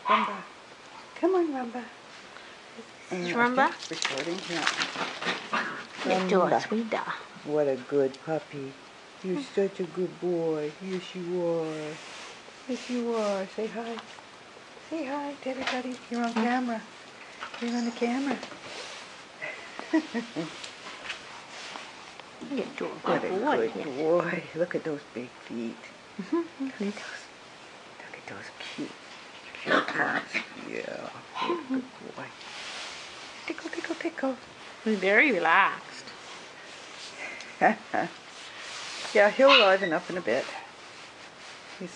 Rumba. Come on, Rumba. Rumba? Recording, yeah. Rumba. Sweeta. What a good puppy. You're such a good boy. Yes, you are. Yes, you are. Say hi. Say hi to everybody. You're on camera. You're on the camera. You're doing What good a boy. good boy. Look at those big feet. Look at those cute paws. Yeah. Good boy. Tickle, tickle, tickle. He's very relaxed. Yeah, he'll liven up in a bit. He's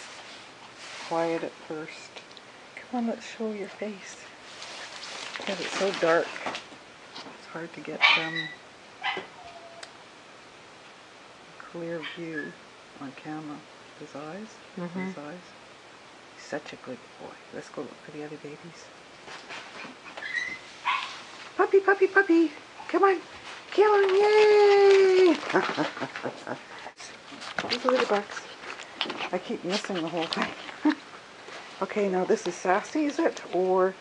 quiet at first. Come on, let's show your face. Because it's so dark. It's hard to get clear view on camera. His eyes. His eyes. He's such a good boy. Let's go look for the other babies. Puppy, puppy, puppy. Come on. Come on, yay! These little bucks. I keep missing the whole thing. Okay, now this is Sassy, is it? Or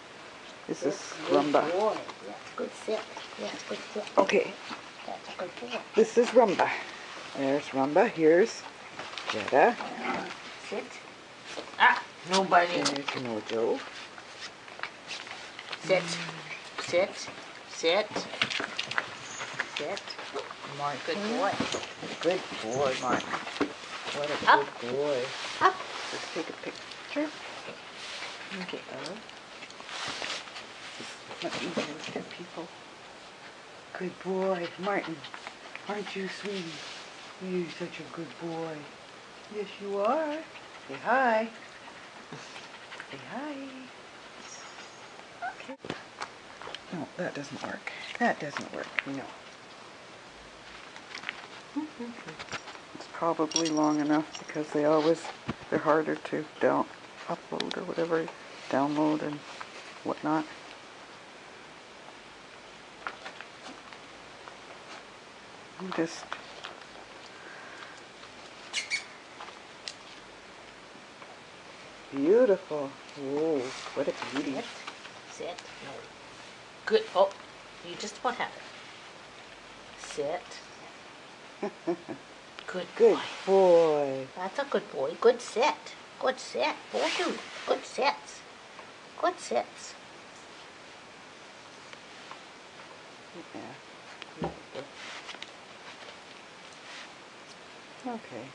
is this Rumba? Good boy. Yes, good sit. Yes, good sit. Okay. That's a good boy. This is Rumba. There's Rumba. Here's Jetta. Sit. Ah, nobody. There's Mojo. Sit. Sit. Sit. Sit. Mark, good boy. Good boy, Mark. What a Up. good boy. Up. Let's take a picture. Okay. It's not easy to look at people. Good boy, Martin. Aren't you sweet? You're such a good boy. Yes, you are. Say hi. Say hi. Okay. No, that doesn't work. That doesn't work. No. It's probably long enough because they're harder to upload or whatever, download and whatnot. Just beautiful. Whoa, what a beauty. Sit. Sit. No. Good. Oh, you just about have it. Sit. Good boy. Good boy. That's a good boy. Good sit. Good sit. Both of you. Good sits. Good sits. Yeah. Okay.